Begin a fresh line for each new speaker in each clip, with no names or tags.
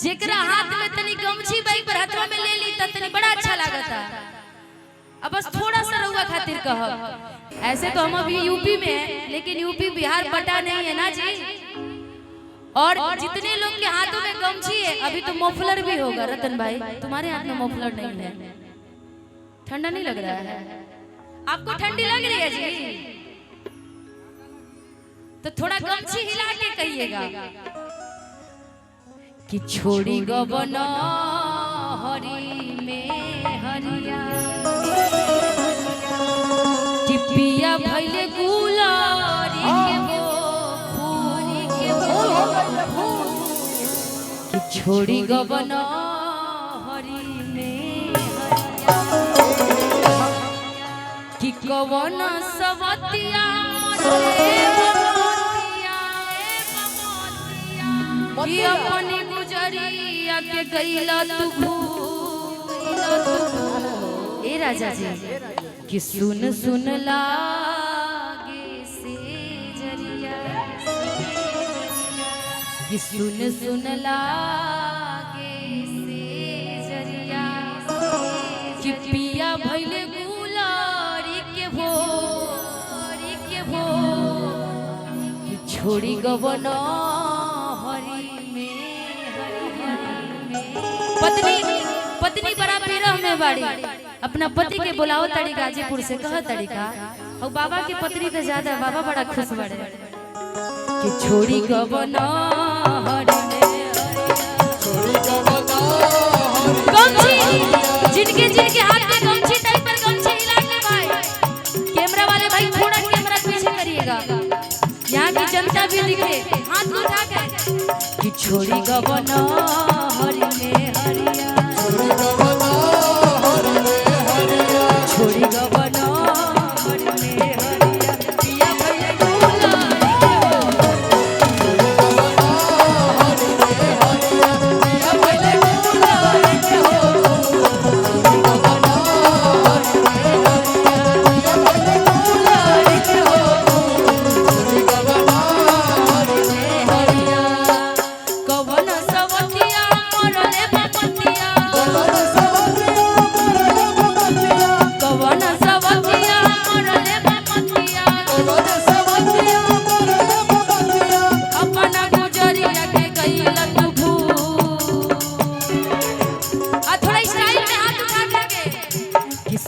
जेकरा हाथ में तनी गमछी बाइक पर हाथवा में ले ली तनी बड़ा अच्छा लागता। अब बस थोड़ा सा रहुआ खातिर कहब, ऐसे तो हम अभी यूपी में हैं, लेकिन यूपी बिहार पटा नहीं है ना जी। और जितने लोग के हाथों में गमछी है, अभी तो मफलर भी होगा। रतन भाई तुम्हारे हाथ में मफलर नहीं है, ठंडा नहीं लग रहा है? आपको ठंडी लग रही है जी? तो थोड़ा गमछी हिला के कहिएगा कि छोड़ी गवन हरी में हरिया कि पिया भइले गुलारी के वो फूरी के वो कि छोड़ी गवन हरी में हरिया कि कवन सवतिया कि अपनी गुजरिया के गईला तू ए राजा जी कि सुन सुन लागे से जरिया कि सुन सुन लागे से जरिया कि पिया भइले गुलारी के वो कि छोड़ी गवन पत्नी बड़ा विरह में बाड़ी, अपना पति के बुलाओ तड़ी गाजीपुर से कह तरीका। और बाबा की पत्नी तो ज्यादा, बाबा बड़ा खुश बड़े कि छोड़ी गवन जिनके जिनके हाथ में गमछी टाइप पर गमछी हिला के भाई, कैमरा वाले भाई थोड़ा कैमरा पीछे करिएगा, यहाँ की जनता भी दिखे, हाथ उठा के कि छोड़ी गवन हरि में हरिया छोड़ी गवन हरि में हरिया पिया भइले गुलारी के पिया भइले गुलारी के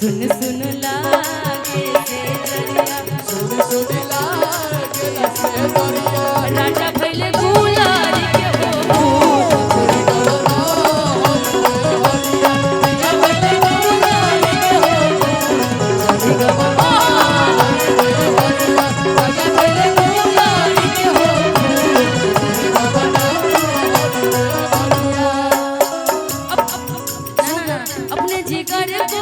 सुन सुन लागे से जरिया सुन सुन लागे से जरिया राजा भइले गुलारी के वो राजा भइले गुलारी के वो राजा भइले गुलारी के वो अपने जिगर को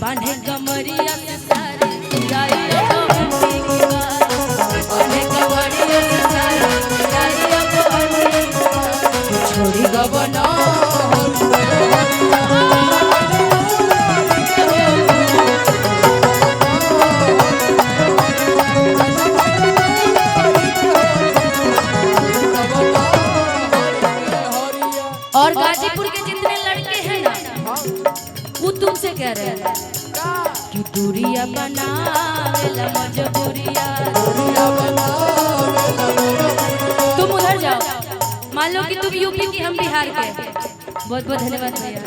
बांधे कमरिया से सारी गाइया को बांधे कमरिया से सारी गाइया को छोड़ी गवन और गाजीपुर के जितने लड़के हैं ना, वो तुमसे कह रहे हैं कि दूरिया बनावेला मजबूरिया तुम उधर जाओ, मान लो कि तुम यूपी की हम बिहार के। बहुत बहुत धन्यवाद भैया।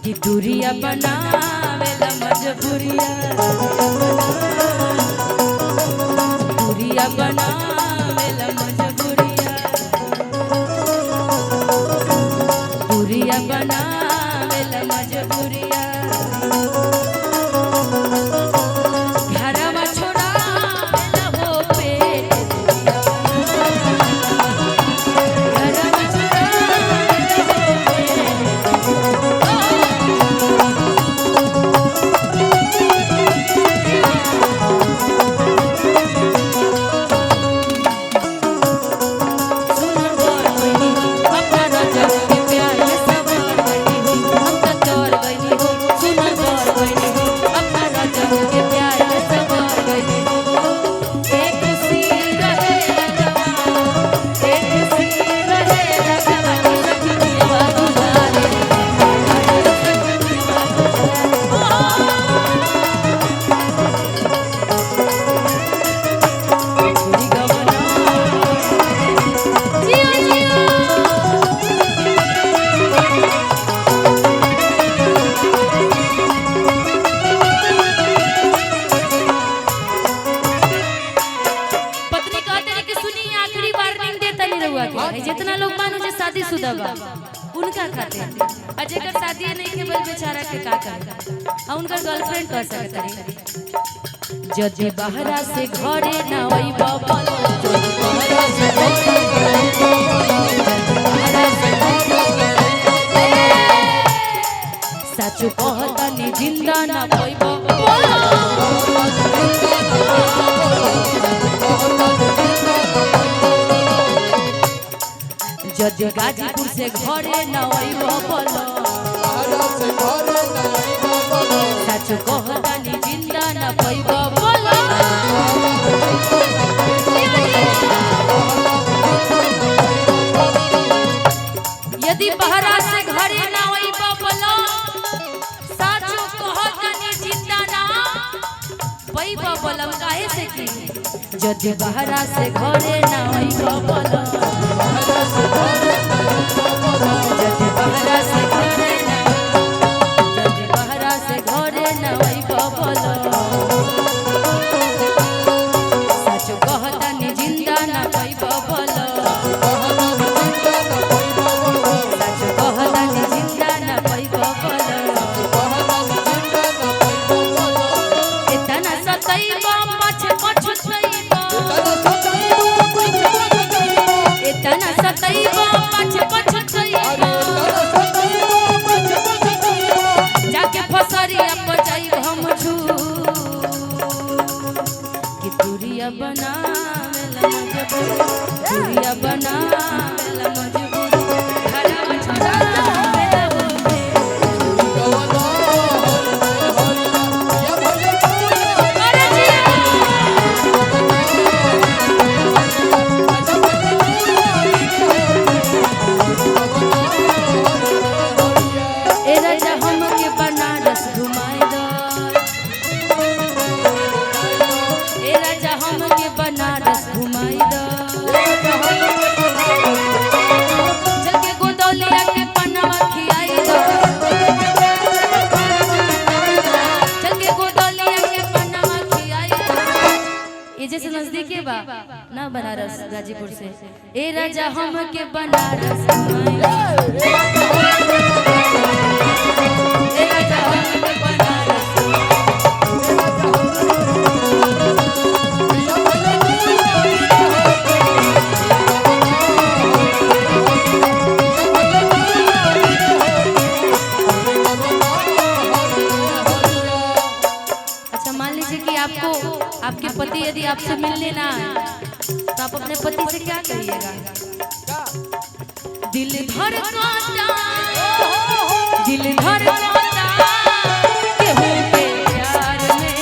कि दूरिया बनावेला मजबूरिया दूरिया बनावेला मजबूरिया दूरिया बनावेला मजबूरिया घरवा छोड़ावेला हो पेट घरवा छोड़ावेला हो पेट देता नहीं रहुआ के जितना लोग मानो जे शादीशुदा बा उनका खाते आ जेकर शादी नहीं के बल बेचारा के का करे आ उनका गर्लफ्रेंड कर सकत रही जदी बहरा से घरे ना होई बबल जदी बहरा से सच कहता नी जिंदा ना होई बबल जदी गाजीपुर से घरे ना होई बबल सच कहता नी जिंदा ना होई बबल यदि बहरा से घरे ना होई बबल सच कहता नी जिंदा ना होई बबल काहे से की जदी बहरा से घरे ना होई बबल जदी बहरा से घरे ना जदी बहरा से घरे ना होई बबल सच कहता नी जिंदा ना होई बबल सच कहता नी जिंदा ना होई बबल इतना सतैबा पछतैबा इतना सतैबा पछतैबा जाके फसरिया पर जाई हम छू कि दूरिया बनावेला मजबूर दूरिया बनावेला मजबूर घरवा छोड़ावेला होके अरे जिया ए राजा हमके बनारस घुमाई दो ए राजा हमके बनारस घुमाई दो चल के गोदौलिया के पन्नवा खियाई दो चल के गोदौलिया के पन्नवा खियाई दो ये जैसे नजदीक है बा ना बनारस गाजीपुर से ए राजा हमके बनारस घुमाई दो ए राजा हमके बनारस अच्छा मान लीजिए कि आपको आपके पति यदि आपसे मिलने ना तो आप अपने पति से क्या कहिएगा दिल धड़कता दिल धड़कता केहू के प्यार में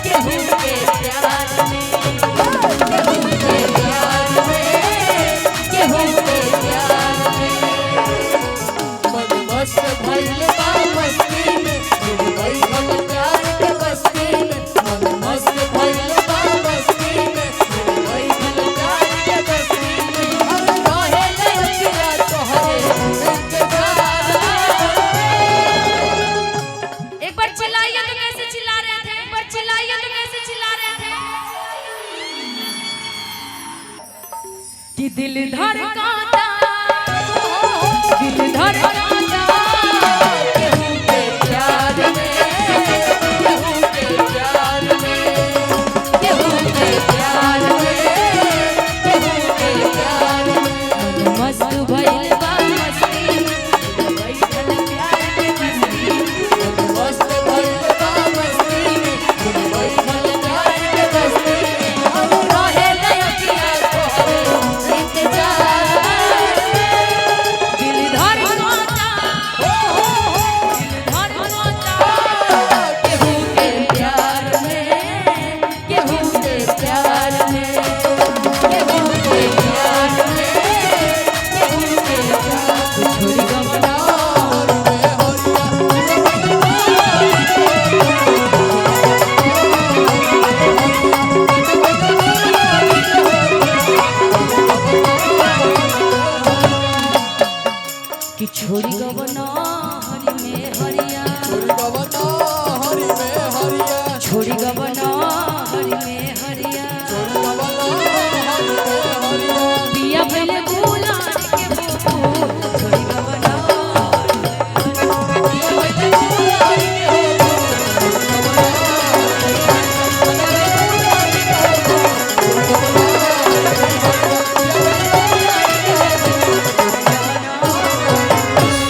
केहू के प्यार में केहू के प्यार में केहू के प्यार में मन मस्त भइल बा मस्ती में डूब गई हम प्यार के बस्ती में मन मस्त भइल बा मस्ती में डूब गई हम प्यार के बस्ती में रहे लइकिया तोहरे इंतजार एक बार चिल्लाइए तो कैसे चिल्ला रहे थे एक बार चिल्लाइए तो कैसे चिल्ला रहे थे कि दिल धड़कता दिल धड़कता केहू के प्यार में केहू के प्यार में केहू के प्यार में केहू के प्यार में मन मस्त भइल बा मस्ती में बैठल प्यार के मस्ती मन मस्त भइल बा मस्ती में बैठल प्यार के मस्ती में रहे लइकिया तोहरे इंतजार दिल धड़कता दिल धड़कता केहू के प्यार में केहू के प्यार में केहू के प्यार में केहू के प्यार छोड़ी गमला कि छोड़ी गवना